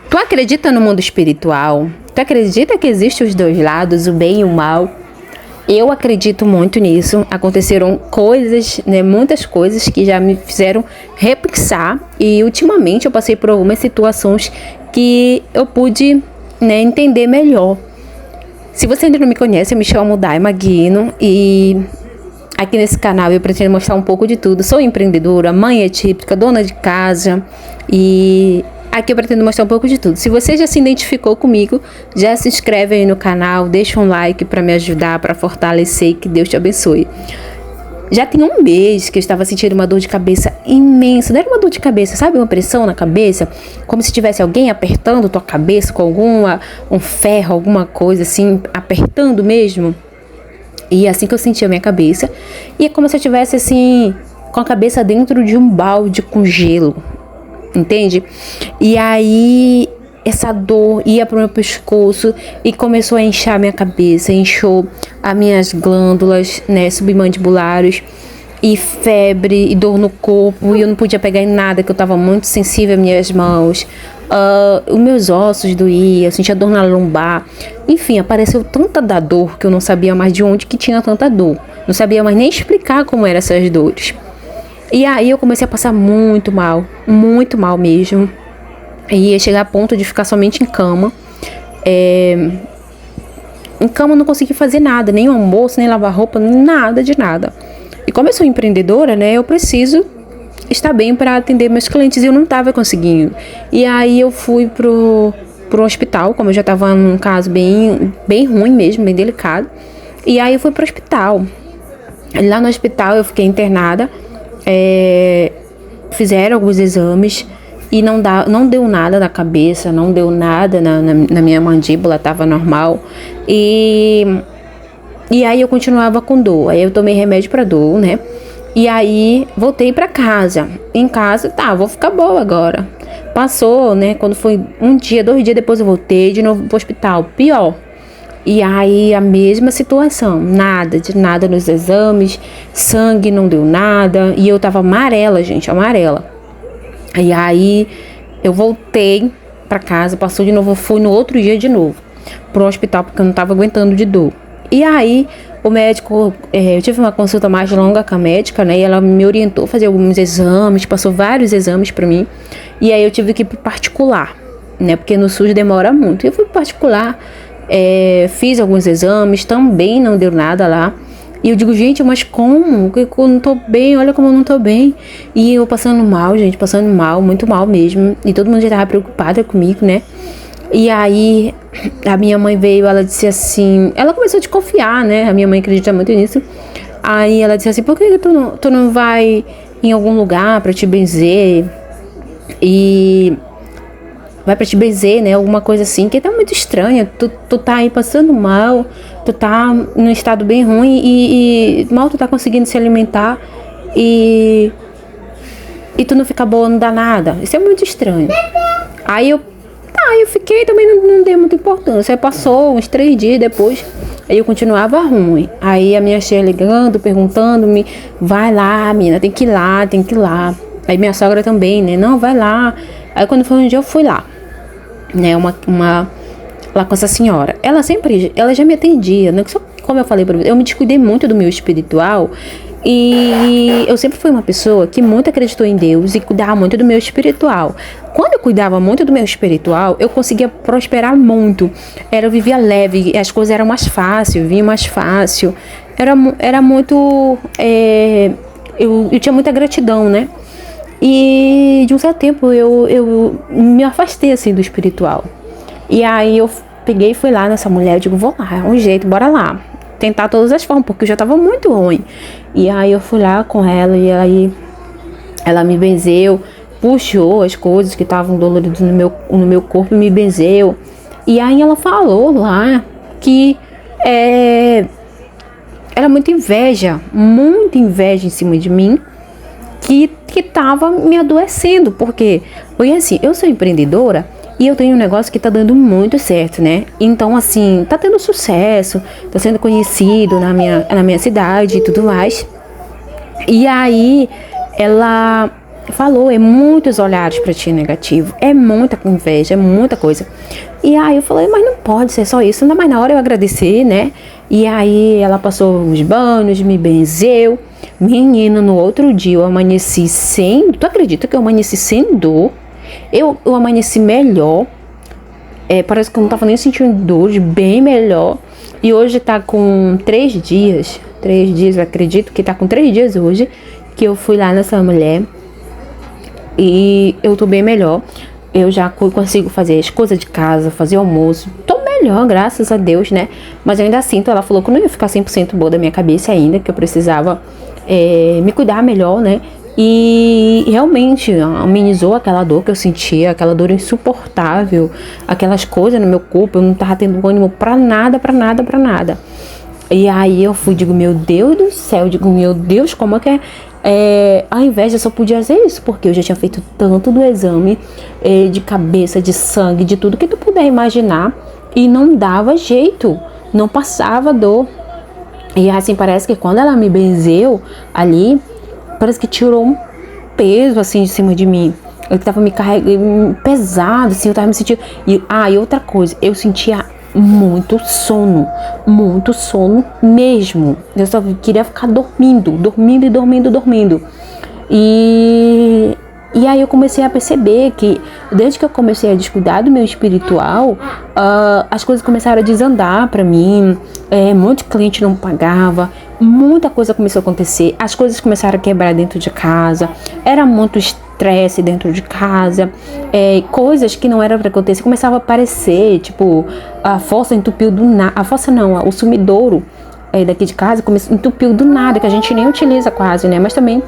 Tu acredita no mundo espiritual? Tu acredita que existem os dois lados, o bem e o mal? Eu acredito muito nisso. Aconteceram coisas, né, muitas coisas que já me fizeram repensar. E ultimamente eu passei por algumas situações que eu pude, né, entender melhor. Se você ainda não me conhece, eu me chamo Daima Guino e aqui nesse canal eu pretendo mostrar um pouco de tudo. Sou empreendedora, mãe atípica, dona de casa e aqui eu pretendo mostrar um pouco de tudo. Se você já se identificou comigo, já se inscreve aí no canal, deixa um like para me ajudar, para fortalecer e que Deus te abençoe. Já tem um mês que eu estava sentindo uma dor de cabeça imensa. Não era uma dor de cabeça, sabe? Uma pressão na cabeça. Como se tivesse alguém apertando tua cabeça com um ferro, alguma coisa assim, apertando mesmo. E assim que eu sentia a minha cabeça. E é como se eu estivesse assim, com a cabeça dentro de um balde com gelo. Entende? E aí essa dor ia pro meu pescoço e começou a inchar minha cabeça, inchou as minhas glândulas, né, submandibulares, e febre e dor no corpo, e eu não podia pegar em nada, que eu tava muito sensível às minhas mãos. Os meus ossos doíam, eu sentia dor na lombar. Enfim, apareceu tanta da dor que eu não sabia mais de onde que tinha tanta dor. Não sabia mais nem explicar como eram essas dores. E aí eu comecei a passar muito mal mesmo. E ia chegar a ponto de ficar somente em cama. Em cama eu não consegui fazer nada, nem almoço, nem lavar roupa, nada de nada. E como eu sou empreendedora, né, eu preciso estar bem para atender meus clientes e eu não estava conseguindo. E aí eu fui pro hospital, como eu já estava num caso bem ruim mesmo, bem delicado. E aí eu fui pro hospital. Lá no hospital eu fiquei internada. Fizeram alguns exames e não deu nada na cabeça, não deu nada na minha mandíbula, estava normal. E aí eu continuava com dor. Aí eu tomei remédio para dor, né? E aí voltei para casa. Em casa, vou ficar boa agora. Passou, né? Quando foi 1 dia, 2 dias depois eu voltei de novo pro hospital. Pior. E aí a mesma situação, nada de nada nos exames, sangue não deu nada, e eu tava amarela, gente, amarela. E aí eu voltei pra casa, passou de novo, eu fui no outro dia de novo pro hospital, porque eu não tava aguentando de dor. E aí o médico, eu tive uma consulta mais longa com a médica, né, e ela me orientou a fazer alguns exames, passou vários exames pra mim, e aí eu tive que ir pro particular, né, porque no SUS demora muito. E eu fui pro particular, fiz alguns exames, também não deu nada lá. E eu digo, gente, mas como? Eu não tô bem, olha como eu não tô bem. E eu passando mal, gente, passando mal, muito mal mesmo. E todo mundo já tava preocupada comigo, né? E aí a minha mãe veio, ela disse assim, ela começou a desconfiar, né? A minha mãe acredita muito nisso. Aí ela disse assim, por que tu não vai em algum lugar pra te benzer? E vai pra te benzer, né, alguma coisa assim, que tá muito estranha, tu tá aí passando mal, tu tá num estado bem ruim e mal tu tá conseguindo se alimentar e tu não fica boa, não dá nada, isso é muito estranho. Aí eu fiquei, também não dei muita importância, aí passou uns 3 dias depois, aí eu continuava ruim, aí a minha tia ligando, perguntando-me, vai lá, menina, tem que ir lá, aí minha sogra também, né, não, vai lá. Aí quando foi um dia eu fui lá, né, lá com essa senhora. Ela já me atendia, né, só como eu falei pra você, eu me descuidei muito do meu espiritual e eu sempre fui uma pessoa que muito acreditou em Deus e cuidava muito do meu espiritual. Quando eu cuidava muito do meu espiritual, eu conseguia prosperar muito. Eu vivia leve, as coisas eram mais fáceis, vinha mais fácil. Era muito, eu tinha muita gratidão, né? E de um certo tempo eu me afastei assim do espiritual. E aí eu peguei e fui lá nessa mulher, eu digo, vou lá, é um jeito, bora lá. Tentar todas as formas, porque eu já tava muito ruim. E aí eu fui lá com ela e aí ela me benzeu, puxou as coisas que estavam doloridas no meu corpo e me benzeu. E aí ela falou lá que era muita inveja em cima de mim, que tava me adoecendo, porque foi assim, eu sou empreendedora e eu tenho um negócio que tá dando muito certo, né? Então, assim, tá tendo sucesso, tá sendo conhecido na minha cidade e tudo mais. E aí, ela falou, é muitos olhares pra ti negativo, é muita inveja, é muita coisa. E aí eu falei, mas não pode ser só isso, ainda mais na hora eu agradeci, né? E aí ela passou os banhos, me benzeu. Menino, no outro dia eu amanheci sem, tu acredita que eu amanheci sem dor? Eu amanheci melhor, parece que eu não tava nem sentindo dor, bem melhor. E hoje tá com 3 dias, eu acredito que tá com 3 dias hoje, que eu fui lá nessa mulher. E eu tô bem melhor. Eu já consigo fazer as coisas de casa, fazer almoço. Tô melhor, graças a Deus, né? Mas eu ainda sinto, ela falou que eu não ia ficar 100% boa da minha cabeça ainda, que eu precisava me cuidar melhor, né? E realmente amenizou aquela dor que eu sentia, aquela dor insuportável, aquelas coisas no meu corpo, eu não tava tendo ânimo pra nada, pra nada, pra nada. E aí eu digo, meu Deus do céu, meu Deus, como é que ao invés eu só podia fazer isso, porque eu já tinha feito tanto do exame de cabeça, de sangue, de tudo que tu puder imaginar, e não dava jeito, não passava dor. E assim, parece que quando ela me benzeu ali, parece que tirou um peso assim de cima de mim. Eu tava me carregando pesado, assim, eu tava me sentindo. E outra coisa, eu sentia muito sono mesmo. Eu só queria ficar dormindo. E aí eu comecei a perceber que, desde que eu comecei a descuidar do meu espiritual, as coisas começaram a desandar pra mim, muito cliente não pagava, muita coisa começou a acontecer, as coisas começaram a quebrar dentro de casa, era muito estresse dentro de casa, coisas que não eram pra acontecer, começava a aparecer, tipo, a fossa entupiu do nada, a fossa não, o sumidouro daqui de casa entupiu do nada, que a gente nem utiliza quase, né, mas também,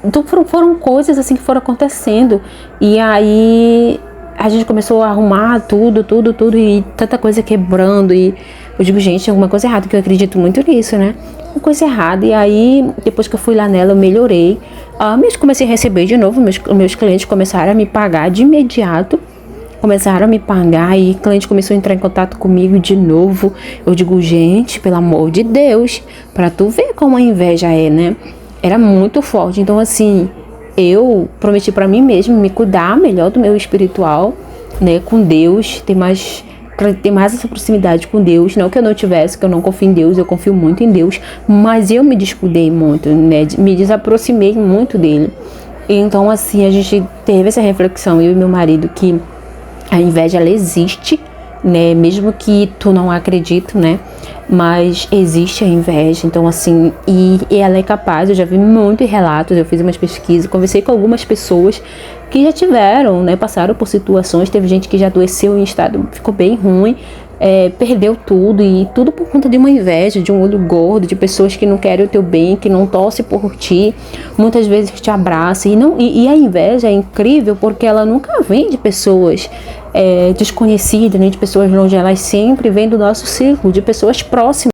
então foram coisas assim que foram acontecendo, e aí a gente começou a arrumar tudo, e tanta coisa quebrando, e eu digo, gente, tem alguma coisa errada, que eu acredito muito nisso, né? Uma coisa errada, e aí depois que eu fui lá nela, eu melhorei, comecei a receber de novo, meus clientes começaram a me pagar de imediato, e o cliente começou a entrar em contato comigo de novo. Eu digo, gente, pelo amor de Deus, pra tu ver como a inveja é, né? Era muito forte. Então, assim, eu prometi pra mim mesma me cuidar melhor do meu espiritual, né? Com Deus, pra ter mais essa proximidade com Deus. Não que eu não tivesse, que eu não confio em Deus, eu confio muito em Deus. Mas eu me descuidei muito, né? Me desaproximei muito dele. Então, assim, a gente teve essa reflexão, eu e meu marido, que a inveja, ela existe, né? Mesmo que tu não acredite, né? Mas existe a inveja, então assim, e ela é capaz, eu já vi muitos relatos, eu fiz umas pesquisas, conversei com algumas pessoas que já tiveram, né, passaram por situações, teve gente que já adoeceu em estado, ficou bem ruim, perdeu tudo, e tudo por conta de uma inveja, de um olho gordo, de pessoas que não querem o teu bem, que não torcem por ti, muitas vezes te abraçam, e a inveja é incrível porque ela nunca vem de pessoas desconhecidas, nem de pessoas longe, elas sempre vêm do nosso círculo, de pessoas próximas.